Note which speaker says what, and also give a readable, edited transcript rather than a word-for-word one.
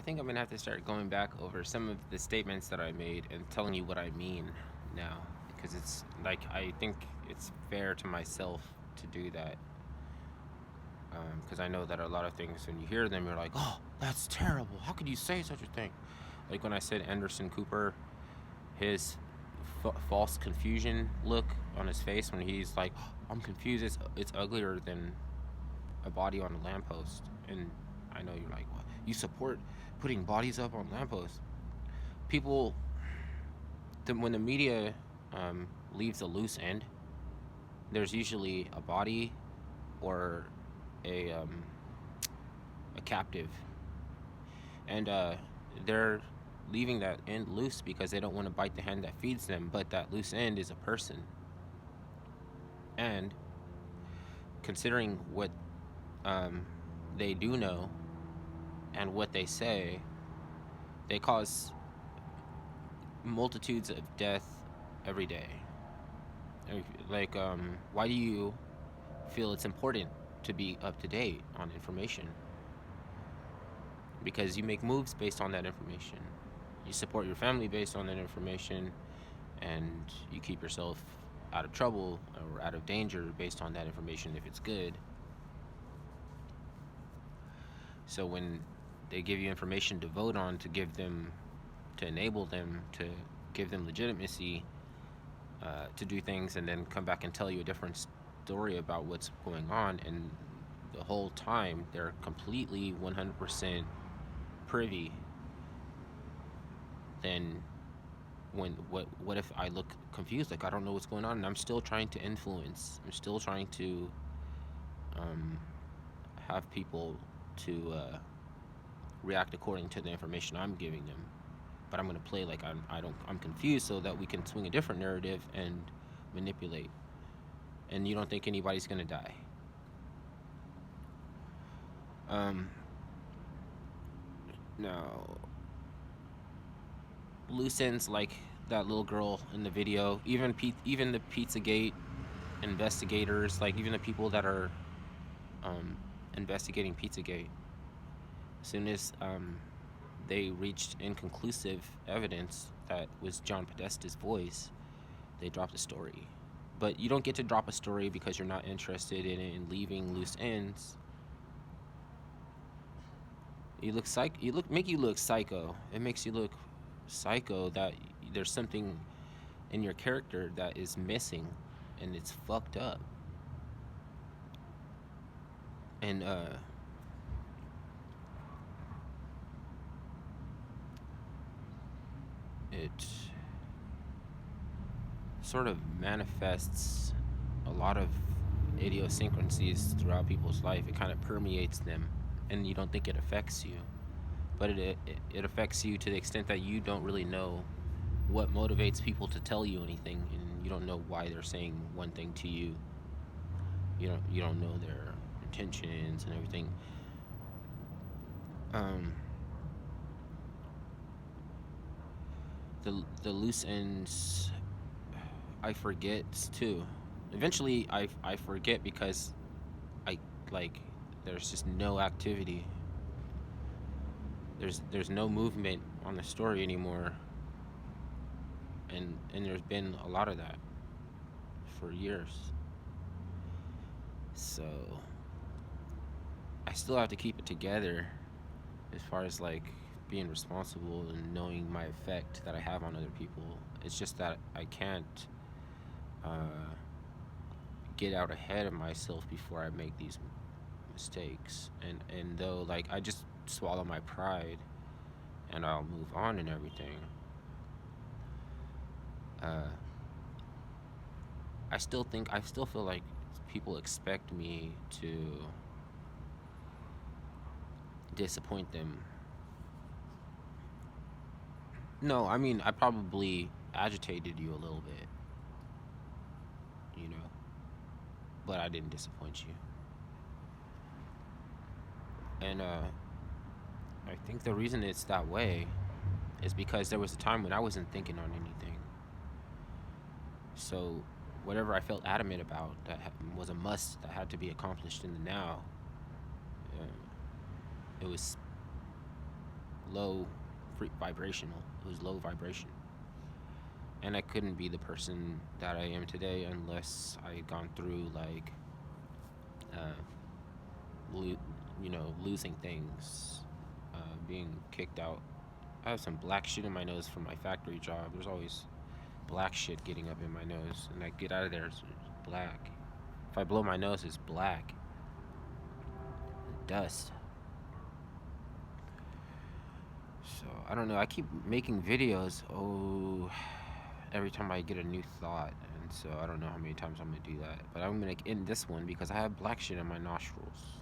Speaker 1: I think I'm gonna have to start going back over some of the statements that I made and telling you what I mean now, because it's like I think it's fair to myself to do that, because I know that a lot of things when you hear them, you're like, "Oh, that's terrible. How could you say such a thing?" Like when I said Anderson Cooper, his false confusion look on his face when he's like, "Oh, I'm confused. It's uglier than a body on a lamppost." And I know you're like, "What? You support putting bodies up on lampposts?" People, when the media leaves a loose end, there's usually a body or a um, a captive, and they're leaving that end loose because they don't want to bite the hand that feeds them. But that loose end is a person, and considering what um, they do know and what they say, they cause multitudes of death every day. Like, why do you feel it's important to be up to date on information? Because you make moves based on that information. You support your family based on that information, and you keep yourself out of trouble or out of danger based on that information if it's good. So when they give you information to vote on to give them, to enable them, to give them legitimacy to do things, and then come back and tell you a different story about what's going on, and the whole time they're completely 100% privy, then what if I look confused, like I don't know what's going on, and I'm still trying to influence, I'm still trying to um, have people to react according to the information I'm giving them, but I'm going to play like I'm confused so that we can swing a different narrative and manipulate, and you don't think anybody's going to die. um, Now, loose ends like that little girl in the video, even the Pizzagate investigators, like even the people that are um, investigating Pizzagate, as soon as they reached inconclusive evidence that was John Podesta's voice, they dropped the story. But you don't get to drop a story because you're not interested in it and leaving loose ends. You look psych. You look make you look psycho. It makes you look psycho that there's something in your character that is missing, and it's fucked up. And it sort of manifests a lot of idiosyncrasies throughout people's life. It kind of permeates them, and you don't think it affects you, but it affects you to the extent that you don't really know what motivates people to tell you anything, and you don't know why they're saying one thing to you. You don't know their intentions and everything. Um, the loose ends, I forget too. Eventually, I forget because I like there's just no activity. There's no movement on the story anymore, and there's been a lot of that for years. So I still have to keep it together as far as like being responsible and knowing my effect that I have on other people. It's just that I can't uh, get out ahead of myself before I make these mistakes. And though like I just swallow my pride and I'll move on and everything. Uh, I still feel like people expect me to disappoint them. No, I mean I probably agitated you a little bit, you know, but I didn't disappoint you. And I think the reason it's that way is because there was a time when I wasn't thinking on anything. So whatever I felt adamant about that was a must that had to be accomplished in the now, it was low vibrational. It was low vibration. And I couldn't be the person that I am today unless I had gone through like, uh, lo- losing things, being kicked out. I have some black shit in my nose from my factory job. There's always black shit getting up in my nose, and I get out of there, it's black. If I blow my nose, it's black. Dust. So I don't know. I keep making videos. Oh, every time I get a new thought, and so I don't know how many times I'm gonna do that. But I'm gonna end this one because I have black shit in my nostrils.